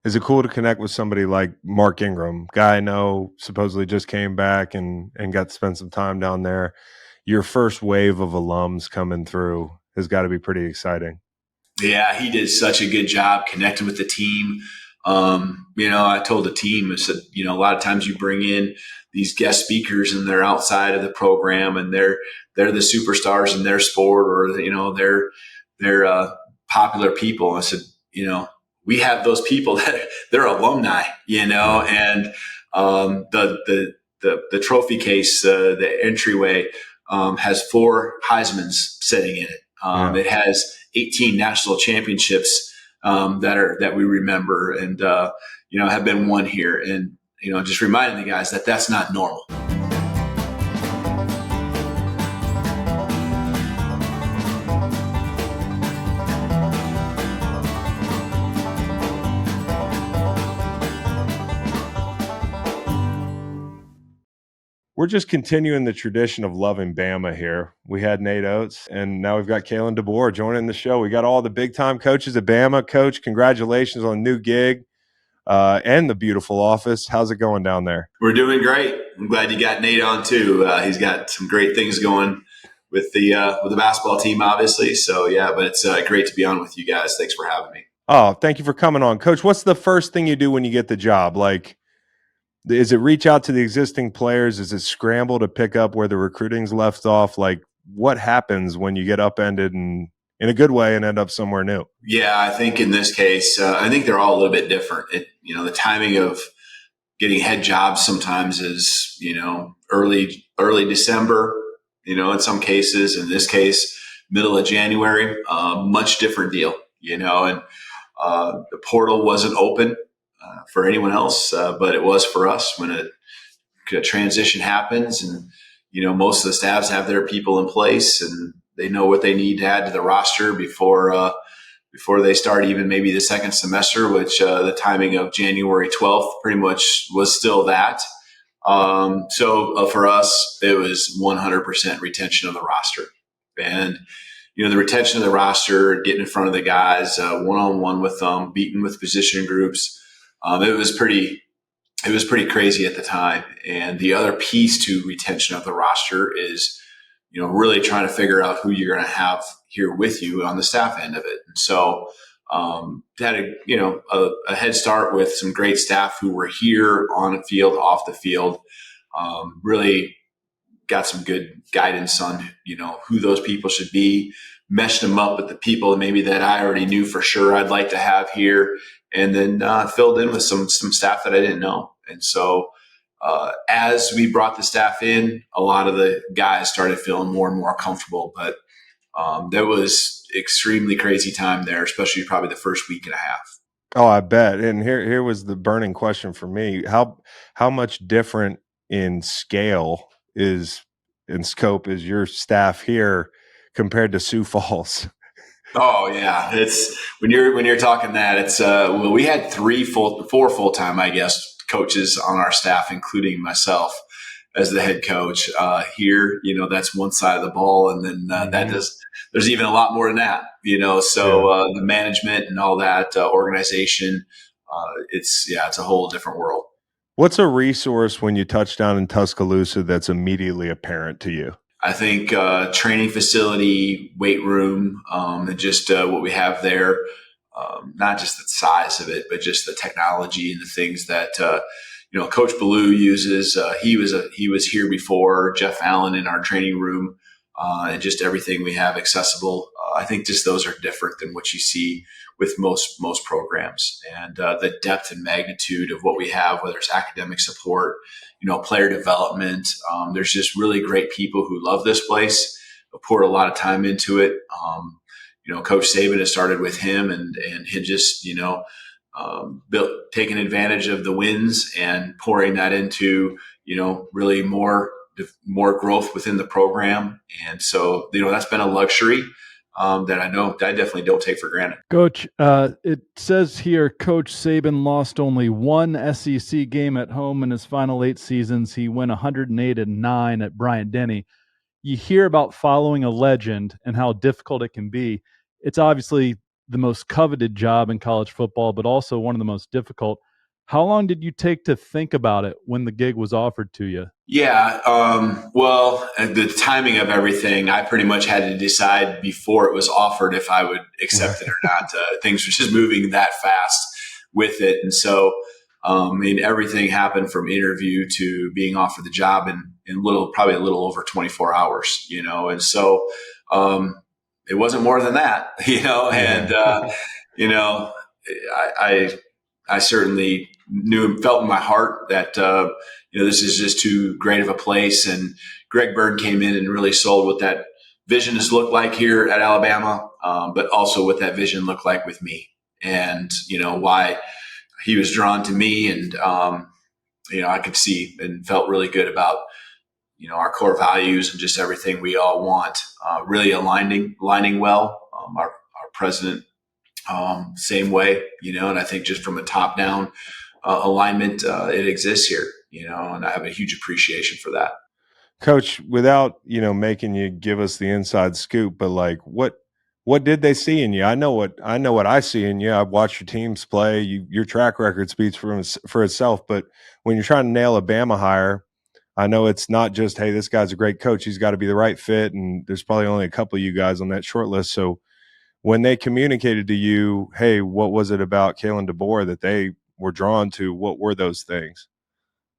Is it cool to connect with somebody like Mark Ingram, guy I know supposedly just came back and got to spend some time down there? Your first wave of alums coming through has got to be pretty exciting. Yeah, he did such a good job connecting with the team. I told the team, I said, a lot of times you bring in these guest speakers and they're outside of the program and they're the superstars in their sport, or they're popular people. And I said, we have those people that they're alumni, and the trophy case, the entryway, has 4 Heismans sitting in it. It has 18 national championships that we remember and have been won here, and just reminding the guys that that's not normal. We're just continuing the tradition of loving Bama here. We had Nate Oates, and now we've got Kalen DeBoer joining the show. We got all the big-time coaches at Bama. Coach, congratulations on the new gig and the beautiful office. How's it going down there? We're doing great. I'm glad you got Nate on, too. He's got some great things going with the basketball team, obviously. So, yeah, but it's great to be on with you guys. Thanks for having me. Oh, thank you for coming on. Coach, what's the first thing you do when you get the job? Like, is it reach out to the existing players? Is it scramble to pick up where the recruiting's left off? Like, what happens when you get upended and in a good way and end up somewhere new? Yeah, I think in this case, I think they're all a little bit different. The timing of getting head jobs sometimes is, early December, in some cases. In this case, middle of January, much different deal, and the portal wasn't open for anyone else, but it was for us when a transition happens, and most of the staffs have their people in place and they know what they need to add to the roster before they start even maybe the second semester, which the timing of January 12th pretty much was still that. So for us, it was 100% retention of the roster, and the retention of the roster, getting in front of the guys, one-on-one with them, beating with position groups. It was pretty crazy at the time. And the other piece to retention of the roster is, really trying to figure out who you're going to have here with you on the staff end of it. And so, had a head start with some great staff who were here on the field, off the field. Really got some good guidance on, who those people should be, meshed them up with the people maybe that I already knew for sure I'd like to have here, and then filled in with some staff that I didn't know. And so as we brought the staff in, a lot of the guys started feeling more and more comfortable. But there was extremely crazy time there, especially probably the first week and a half. Oh, I bet. And here was the burning question for me. How much different in scale is in scope is your staff here compared to Sioux Falls? Oh yeah, it's when you're talking that, it's we had 4 full-time, I guess, coaches on our staff, including myself as the head coach. Here, that's one side of the ball, and then there's even a lot more than that, so the management and all that organization, it's a whole different world. What's a resource when you touch down in Tuscaloosa that's immediately apparent to you? I think training facility, weight room, and just what we have there, not just the size of it, but just the technology and the things that Coach Ballou uses. He was here before. Jeff Allen in our training room, and just everything we have accessible. I think just those are different than what you see with most programs, and the depth and magnitude of what we have, whether it's academic support, player development. There's just really great people who love this place, poured a lot of time into it. Coach Saban has started with him and he just, taking advantage of the wins and pouring that into, really more growth within the program. And so, that's been a luxury that I definitely don't take for granted. Coach, it says here, Coach Saban lost only one SEC game at home in his final 8 seasons. He went 108-9 at Bryant-Denny. You hear about following a legend and how difficult it can be. It's obviously the most coveted job in college football, but also one of the most difficult. How long did you take to think about it when the gig was offered to you? Yeah. Well, the timing of everything, I pretty much had to decide before it was offered if I would accept it or not. Things were just moving that fast with it. And so, everything happened from interview to being offered the job in probably a little over 24 hours, And so, it wasn't more than that, and, I certainly knew and felt in my heart that, this is just too great of a place. And Greg Byrne came in and really sold what that vision has looked like here at Alabama, but also what that vision looked like with me, and, why he was drawn to me. And, I could see and felt really good about, our core values and just everything we all want, really aligning well. Our president, same way, and I think just from a top down alignment, it exists here, and I have a huge appreciation for that. Coach, without, making you give us the inside scoop, but like what did they see in you? I know what I see in you. I've watched your teams play. Your track record speaks for itself, but when you're trying to nail a Bama hire, I know it's not just, hey, this guy's a great coach. He's got to be the right fit, and there's probably only a couple of you guys on that short list. So when they communicated to you, hey, what was it about Kalen DeBoer that they were drawn to? What were those things?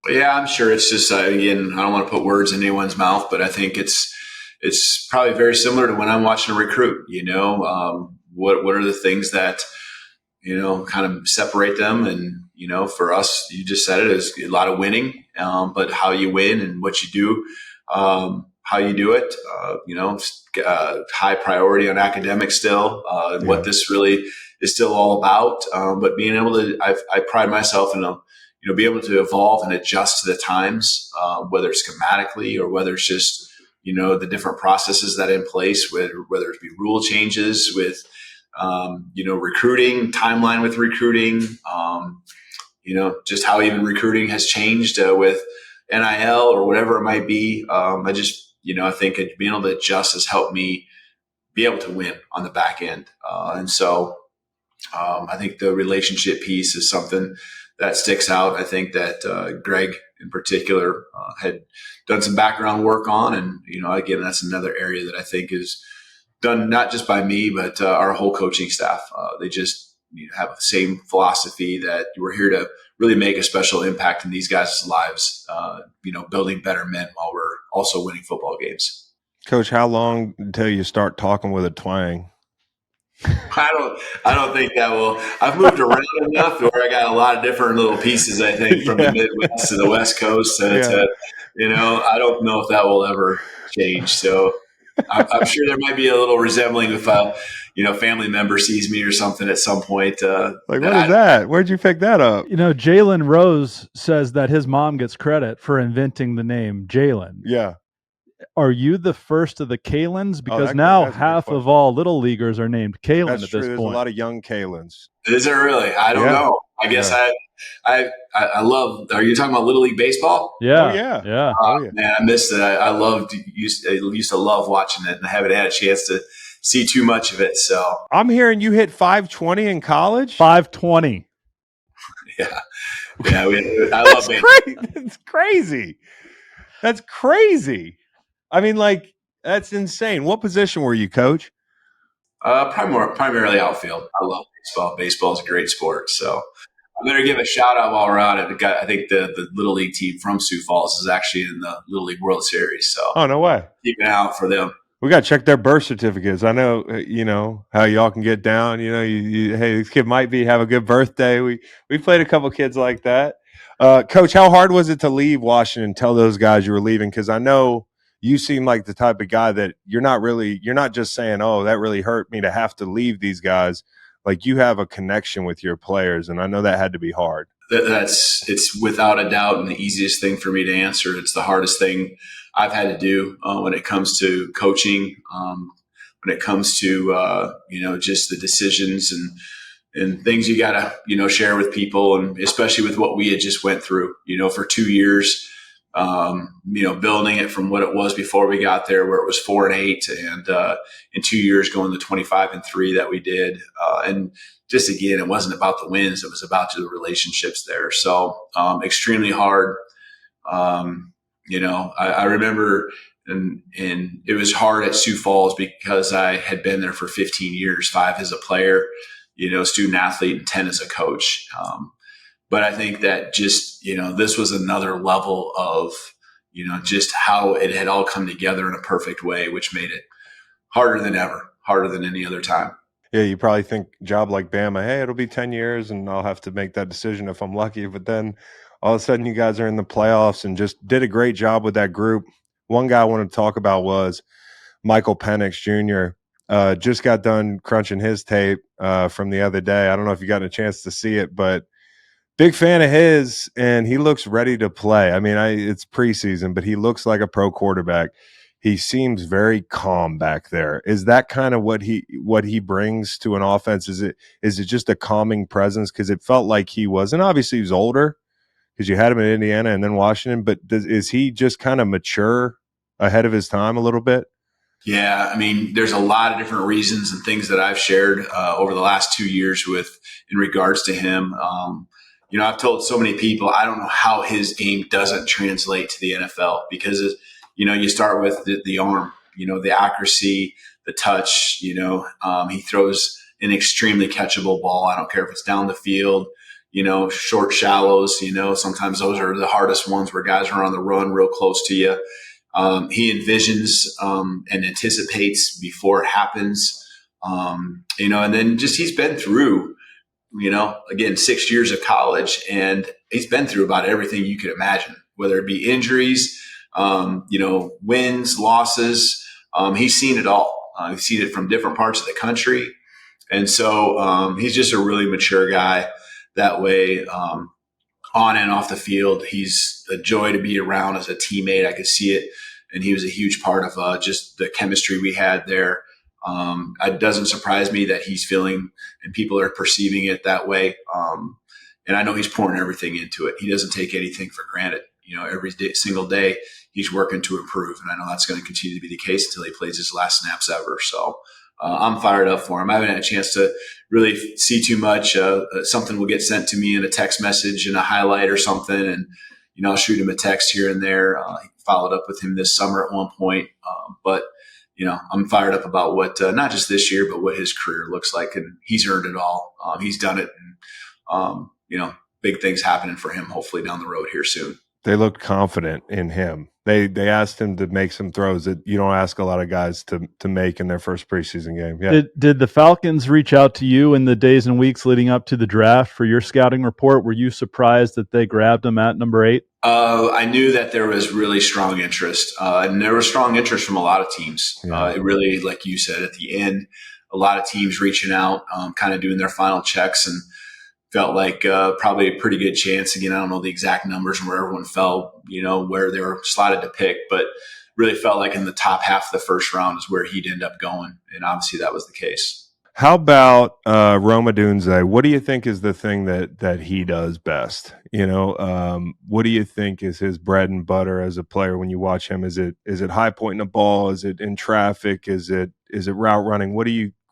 Yeah, I'm sure it's just, again, I don't want to put words in anyone's mouth, but I think it's probably very similar to when I'm watching a recruit, what are the things that, kind of separate them. And, for us, you just said it, is a lot of winning, but how you win and what you do, how you do it, high priority on academics still, and what this really is still all about. But being able to, I pride myself in be able to evolve and adjust to the times, whether it's schematically or whether it's just, the different processes that are in place, whether it be rule changes with, recruiting, timeline with recruiting, just how even recruiting has changed with NIL or whatever it might be. I think being able to adjust has helped me be able to win on the back end. And so I think the relationship piece is something that sticks out. I think that Greg in particular had done some background work on. And, again, that's another area that I think is done not just by me, but our whole coaching staff. They just have the same philosophy that we're here to really make a special impact in these guys' lives, building better men while we're also winning football games. Coach, how long until you start talking with a twang? I don't think that will. I've moved around enough where I got a lot of different little pieces, I think, from the Midwest to the West Coast to I don't know if that will ever change. So I'm sure there might be a little resembling if family member sees me or something at some point. What is that? Where'd you pick that up? Jalen Rose says that his mom gets credit for inventing the name Jalen. Yeah. Are you the first of the Kalens? Because now half of all little leaguers are named Kalen That's at true. this There's point. a lot of young Kalens. Is there really? I don't know. I guess I love. Are you talking about Little League baseball? Yeah. Oh yeah. Yeah. Man, I missed it. I used to love watching it, and I haven't had a chance to see too much of it. So I'm hearing you hit 520 in college. 520. Yeah. I love baseball. That's crazy. That's crazy. I mean, that's insane. What position were you, Coach? Primarily outfield. I love baseball. Baseball is a great sport. So I'm going to give a shout out while we're on it. I think the Little League team from Sioux Falls is actually in the Little League World Series. So no way. Keep an eye out for them. We got to check their birth certificates. I know, how y'all can get down. Hey, this kid might have a good birthday. We played a couple kids like that. Coach, how hard was it to leave Washington and tell those guys you were leaving? Because I know you seem like the type of guy that you're not just saying, oh, that really hurt me to have to leave these guys. Like, you have a connection with your players, and I know that had to be hard. It's without a doubt and the easiest thing for me to answer. It's the hardest thing I've had to do when it comes to coaching, when it comes to, just the decisions and things you got to, share with people, and especially with what we had just went through, for 2 years, building it from what it was before we got there, where it was 4-8, and in 2 years going to 25-3 that we did. And just again, it wasn't about the wins; it was about the relationships there. So extremely hard. I remember, and it was hard at Sioux Falls because I had been there for 15 years, 5 as a player, student athlete, and 10 as a coach. But I think that just, this was another level of, just how it had all come together in a perfect way, which made it harder than ever, harder than any other time. Yeah, you probably think job like Bama, hey, it'll be 10 years and I'll have to make that decision if I'm lucky. But then all of a sudden you guys are in the playoffs and just did a great job with that group. One guy I wanted to talk about was Michael Penix Jr. Just got done crunching his tape from the other day. I don't know if you got a chance to see it, but big fan of his, and he looks ready to play. I mean, it's preseason, but he looks like a pro quarterback. He seems very calm back there. Is that kind of what he brings to an offense? Is it just a calming presence? Because it felt like he was, and obviously he was older because you had him in Indiana and then Washington. But is he just kind of mature ahead of his time a little bit? Yeah, I mean, there's a lot of different reasons and things that I've shared over the last 2 years in regards to him. I've told so many people, I don't know how his game doesn't translate to the NFL because, you start with the arm, the accuracy, the touch, he throws an extremely catchable ball. I don't care if it's down the field, short shallows, sometimes those are the hardest ones where guys are on the run real close to you. He envisions and anticipates before it happens, and then just he's been through, again, 6 years of college, and he's been through about everything you could imagine, whether it be injuries, wins, losses. He's seen it all. He's seen it from different parts of the country. And so he's just a really mature guy that way. On and off the field, he's a joy to be around as a teammate. I could see it, and he was a huge part of just the chemistry we had there. It doesn't surprise me that he's feeling and people are perceiving it that way. And I know he's pouring everything into it. He doesn't take anything for granted. Every single day he's working to improve. And I know that's going to continue to be the case until he plays his last snaps ever. So I'm fired up for him. I haven't had a chance to really see too much. Something will get sent to me in a text message and a highlight or something. And, I'll shoot him a text here and there. He followed up with him this summer at one point. But I'm fired up about what, not just this year, but what his career looks like. And he's earned it all. He's done it. And, big things happening for him, hopefully down the road here soon. They looked confident in him. They asked him to make some throws that you don't ask a lot of guys to make in their first preseason game. Yeah. Did the Falcons reach out to you in the days and weeks leading up to the draft for your scouting report? Were you surprised that they grabbed him at number 8? I knew that there was really strong interest, and there was strong interest from a lot of teams. Yeah. It really, like you said, at the end, a lot of teams reaching out, kind of doing their final checks, and felt like probably a pretty good chance. Again, I don't know the exact numbers and where everyone fell, where they were slotted to pick, but really felt like in the top half of the first round is where he'd end up going. And obviously that was the case. How about Odunze? What do you think is the thing that he does best? What do you think is his bread and butter as a player when you watch him? Is it high pointing a ball? Is it in traffic? Is it route running?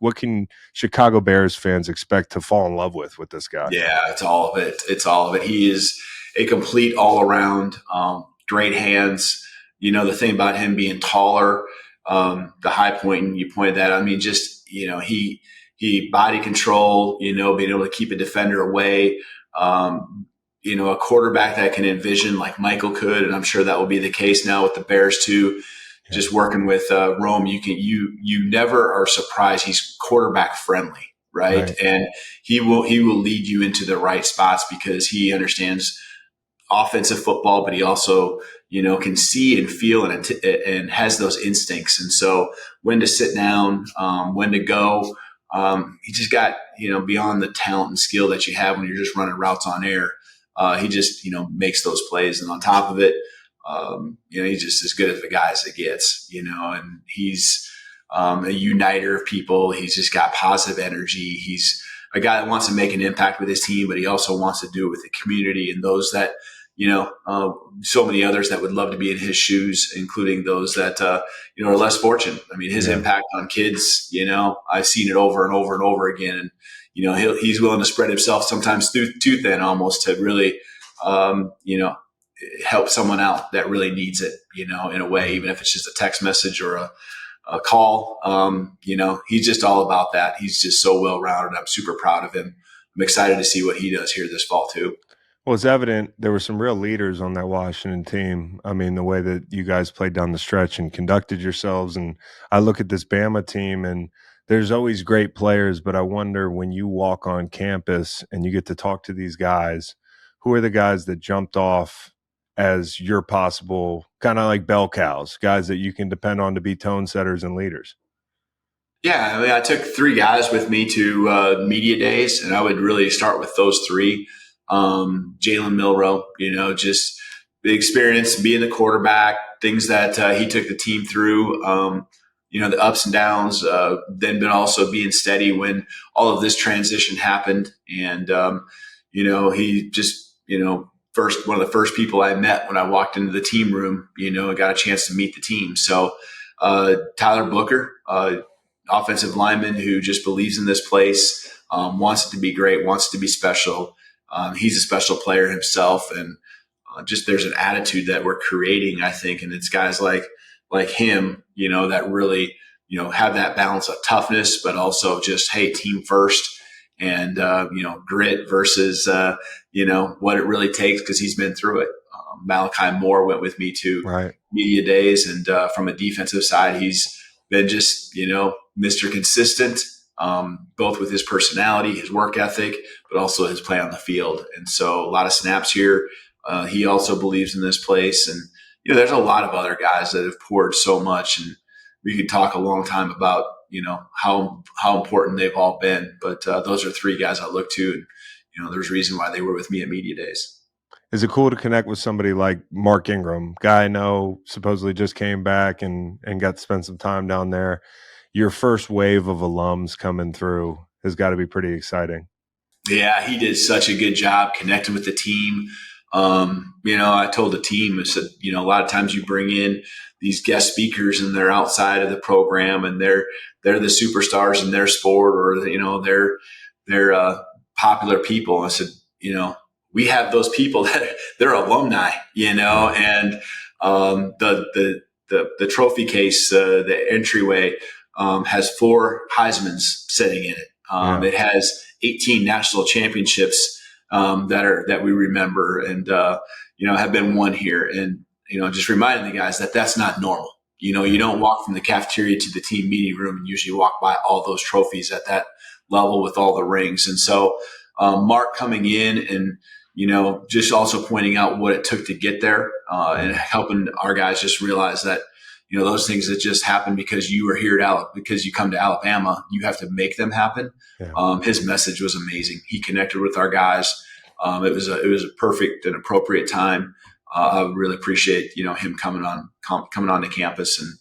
What can Chicago Bears fans expect to fall in love with this guy? Yeah, it's all of it. It's all of it. He is a complete all around, great hands. The thing about him being taller, the high point, you pointed that. I mean, just, he body control, being able to keep a defender away, a quarterback that can envision like Michael could. And I'm sure that will be the case now with the Bears too. Just working with Rome, you never are surprised. He's quarterback friendly, right? And he will lead you into the right spots because he understands offensive football, but he also can see and feel and has those instincts. And so when to sit down, when to go, he just got beyond the talent and skill that you have when you're just running routes on air. He just makes those plays, and on top of it. He's just as good as the guy as it gets, and he's a uniter of people. He's just got positive energy. He's a guy that wants to make an impact with his team, but he also wants to do it with the community and those that, so many others that would love to be in his shoes, including those that, are less fortunate. I mean, his impact on kids, I've seen it over and over and over again. And, he's willing to spread himself sometimes too thin almost to really, help someone out that really needs it, in a way, even if it's just a text message or a call. He's just all about that. He's just so well-rounded. I'm super proud of him. I'm excited to see what he does here this fall too. Well, it's evident there were some real leaders on that Washington team. I mean, the way that you guys played down the stretch and conducted yourselves. And I look at this Bama team, and there's always great players, but I wonder when you walk on campus and you get to talk to these guys, who are the guys that jumped off as your possible kind of like bell cows, guys that you can depend on to be tone setters and leaders? Yeah, I mean, I took 3 guys with me to media days, and I would really start with those 3. Jalen Milroe, just the experience, being the quarterback, things that he took the team through, the ups and downs, then but also being steady when all of this transition happened. And, he just, one of the first people I met when I walked into the team room, and got a chance to meet the team. So Tyler Booker, offensive lineman who just believes in this place, wants it to be great, wants it to be special. He's a special player himself, and just there's an attitude that we're creating, I think, and it's guys like him, that really, have that balance of toughness, but also just, hey, team first, and grit versus what it really takes, because he's been through it. Malachi Moore went with me to media days, and from a defensive side, he's been just Mr. Consistent. Both with his personality, his work ethic, but also his play on the field. And so a lot of snaps here. He also believes in this place. And, there's a lot of other guys that have poured so much, and we could talk a long time about, how important they've all been. But those are 3 guys I look to, and, there's a reason why they were with me at media days. Is it cool to connect with somebody like Mark Ingram, guy I know supposedly just came back and got to spend some time down there? Your first wave of alums coming through has got to be pretty exciting. Yeah, he did such a good job connecting with the team. I told the team, I said, a lot of times you bring in these guest speakers and they're outside of the program and they're the superstars in their sport, or, they're popular people. I said, we have those people that they're alumni, and the trophy case, the entryway, has 4 Heismans sitting in it. It has 18 national championships that we remember and have been won here. And just reminding the guys that that's not normal. You don't walk from the cafeteria to the team meeting room and usually walk by all those trophies at that level with all the rings. And so Mark coming in and just also pointing out what it took to get there and helping our guys just realize that. Those things that just happen because you are here because you come to Alabama, you have to make them happen. Yeah. His message was amazing. He connected with our guys. It was a perfect and appropriate time. I really appreciate, him coming on to campus, and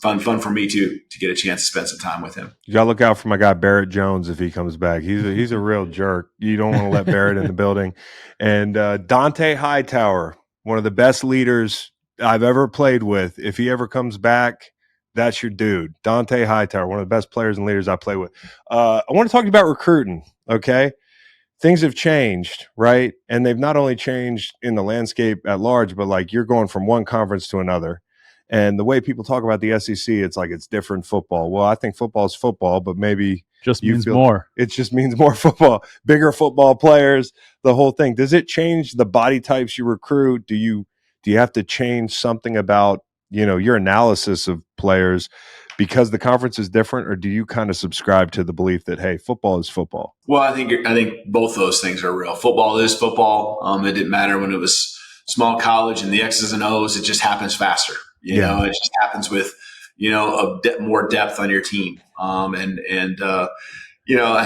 fun for me to get a chance to spend some time with him. You gotta look out for my guy Barrett Jones if he comes back. He's a real jerk. You don't want to let Barrett in the building. And Dante Hightower, one of the best leaders I've ever played with. If he ever comes back, that's your dude. Dante Hightower, one of the best players and leaders I play with. I want to talk about recruiting, okay? Things have changed, right? And they've not only changed in the landscape at large, but like you're going from one conference to another. And the way people talk about the SEC, it's like it's different football. Well, I think football is football, but maybe just means more. It just means more football, bigger football players, the whole thing. Does it change the body types you recruit? Do you have to change something about, your analysis of players because the conference is different, or do you kind of subscribe to the belief that, hey, football is football? Well, I think both those things are real. Football is football. It didn't matter when it was small college and the X's and O's. It just happens faster. You know, it just happens with, more depth on your team. I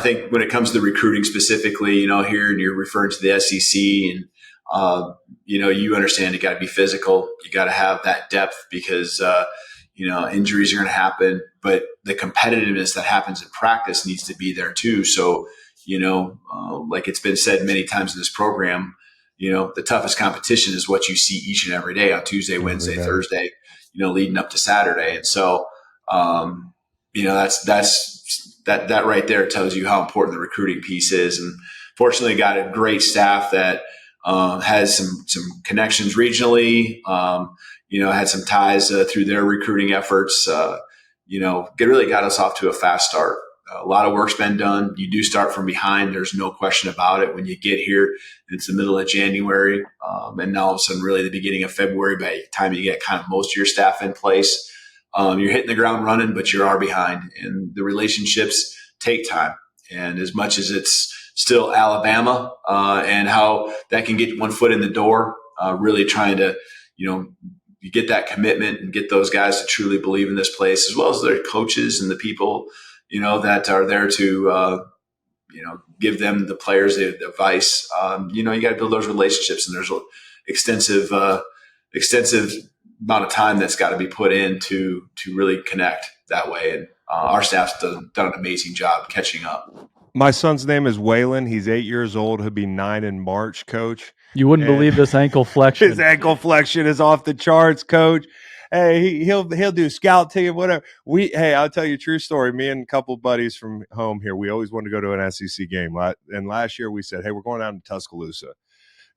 think when it comes to recruiting specifically, here and you're referring to the SEC and, you understand you got to be physical. You got to have that depth because, injuries are going to happen, but the competitiveness that happens in practice needs to be there too. So, like it's been said many times in this program, the toughest competition is what you see each and every day on Tuesday, Wednesday, Thursday, leading up to Saturday. And so, that right there tells you how important the recruiting piece is. And fortunately, got a great staff that has some connections regionally. Had some ties through their recruiting efforts. Really got us off to a fast start. A lot of work's been done. You do start from behind. There's no question about it. When you get here, it's the middle of January, and now all of a sudden, really the beginning of February. By the time you get kind of most of your staff in place, you're hitting the ground running, but you are behind. And the relationships take time. And as much as it's still Alabama, and how that can get one foot in the door, really trying to, you get that commitment and get those guys to truly believe in this place, as well as their coaches and the people, that are there to, give them, the players, the advice. You got to build those relationships, and there's an extensive amount of time that's got to be put in to really connect that way. And our staff's done an amazing job catching up. My son's name is Waylon. He's 8 years old. He'll be 9 in March, Coach. You wouldn't believe this ankle flexion. His ankle flexion is off the charts, Coach. Hey, he'll do scout team, whatever. I'll tell you a true story. Me and a couple buddies from home here, we always wanted to go to an SEC game. And last year we said, hey, we're going down to Tuscaloosa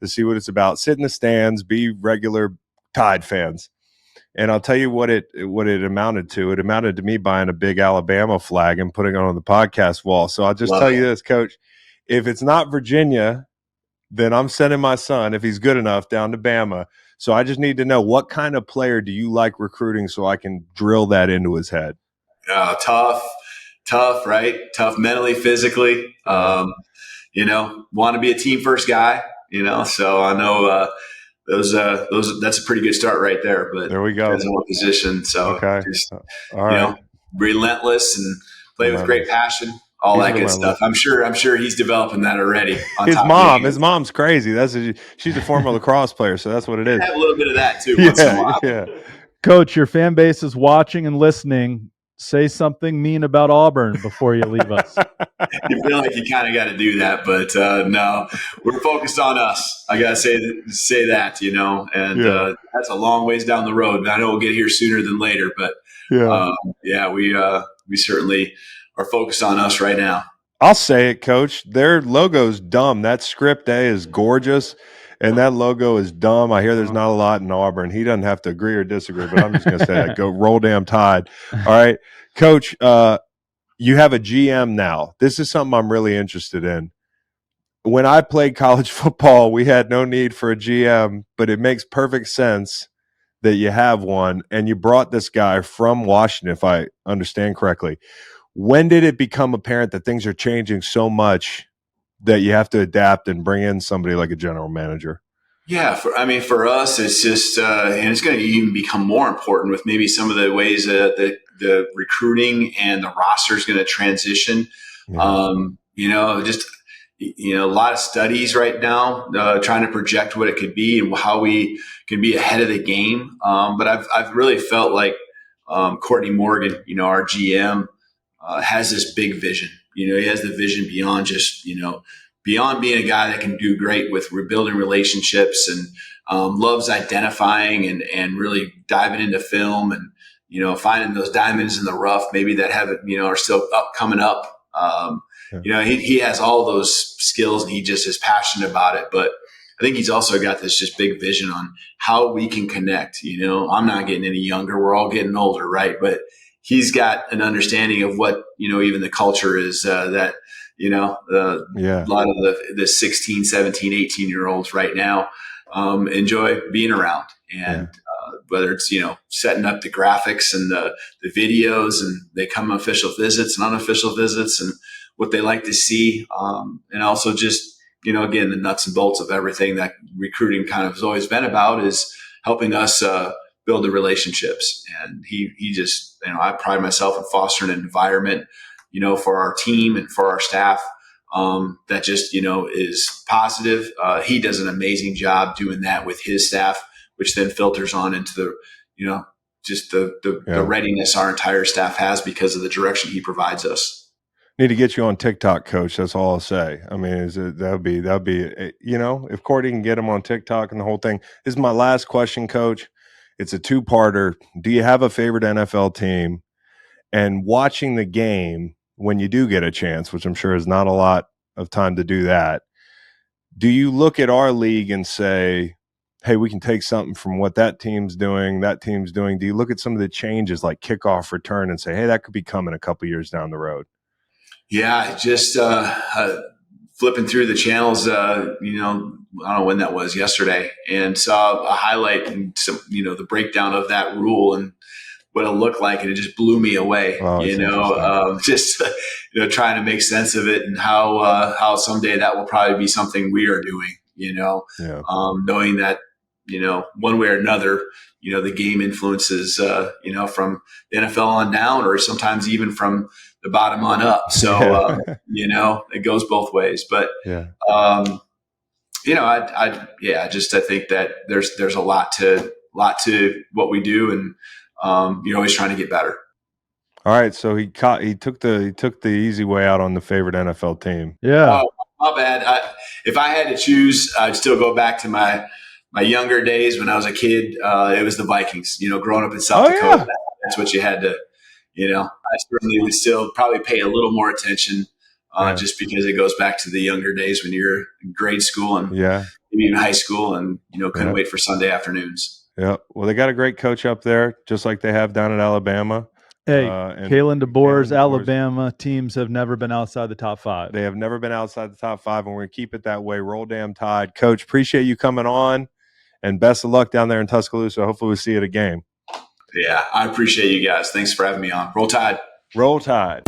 to see what it's about. Sit in the stands, be regular Tide fans. And I'll tell you what it amounted to. It amounted to me buying a big Alabama flag and putting it on the podcast wall. So I'll just tell you this, Coach. If it's not Virginia, then I'm sending my son, if he's good enough, down to Bama. So I just need to know, what kind of player do you like recruiting so I can drill that into his head? Tough, right? Tough mentally, physically. Want to be a team first guy, so I know those that's a pretty good start right there. But there we go. Depends on what position. So just, all right. Relentless and play with great passion. All that good stuff. I'm sure he's developing that already. His mom's crazy. She's a former lacrosse player, so that's what it is. I have a little bit of that too. Yeah. Coach, your fan base is watching and listening. Say something mean about Auburn before you leave us. You feel like you kind of got to do that, but no, we're focused on us. I got to say that, and that's a long ways down the road. I know we'll get here sooner than later, but we certainly are focused on us right now. I'll say it, Coach. Their logo's dumb. That script A is gorgeous, and that logo is dumb. I hear there's not a lot in Auburn. He doesn't have to agree or disagree, but I'm just going to say that. Go roll damn Tide. All right, Coach, you have a GM now. This is something I'm really interested in. When I played college football, we had no need for a GM, but it makes perfect sense that you have one, and you brought this guy from Washington, if I understand correctly. When did it become apparent that things are changing so much that you have to adapt and bring in somebody like a general manager? Yeah, for us, it's just, and it's going to even become more important with maybe some of the ways that the recruiting and the roster is going to transition. Yeah. A lot of studies right now trying to project what it could be and how we can be ahead of the game. But I've really felt like Courtney Morgan, our GM, has this big vision. He has the vision beyond just, beyond being a guy that can do great with rebuilding relationships and loves identifying and really diving into film and, finding those diamonds in the rough, maybe that haven't, are still coming up. He has all those skills and he just is passionate about it. But I think he's also got this just big vision on how we can connect. I'm not getting any younger. We're all getting older, right? But he's got an understanding of what, even the culture is that, a lot of the 16, 17, 18-year-olds right now enjoy being around. And whether it's, setting up the graphics and the videos, and they come on official visits and unofficial visits and what they like to see. And also just, again, the nuts and bolts of everything that recruiting kind of has always been about is helping us build the relationships. And he just, I pride myself in fostering an environment, for our team and for our staff that just, is positive. He does an amazing job doing that with his staff, which then filters on into the, just the readiness our entire staff has because of the direction he provides us. Need to get you on TikTok, coach. That's all I'll say. I mean, that'd be if Cordy can get him on TikTok and the whole thing. This is my last question, coach. It's a two-parter. Do you have a favorite NFL team? And watching the game when you do get a chance, which I'm sure is not a lot of time to do that, do you look at our league and say, hey, we can take something from what that team's doing? Do you look at some of the changes like kickoff return and say, hey, that could be coming a couple years down the road? Yeah, just flipping through the channels, I don't know when that was, yesterday, and saw a highlight and some, the breakdown of that rule and what it looked like, and it just blew me away. Oh, Just trying to make sense of it and how someday that will probably be something we are doing. Yeah. Knowing that one way or another, the game influences from the NFL on down, or sometimes even from the bottom on up. So it goes both ways. But yeah. I think that there's a lot to what we do, and you're always trying to get better. All right, so he took the easy way out on the favorite NFL team. Yeah. My bad. If I had to choose, I'd still go back to my younger days when I was a kid. It was the Vikings. Growing up in South Dakota, that's what you had to. I certainly would still probably pay a little more attention, just because it goes back to the younger days when you're in grade school and maybe even high school, and couldn't wait for Sunday afternoons. Yeah, well, they got a great coach up there, just like they have down at Alabama. Hey, Kalen DeBoer's Alabama teams have never been outside the top 5. They have never been outside the top 5, and we're going to keep it that way. Roll damn Tide. Coach, appreciate you coming on, and best of luck down there in Tuscaloosa. Hopefully we'll see you at a game. Yeah, I appreciate you guys. Thanks for having me on. Roll Tide. Roll Tide.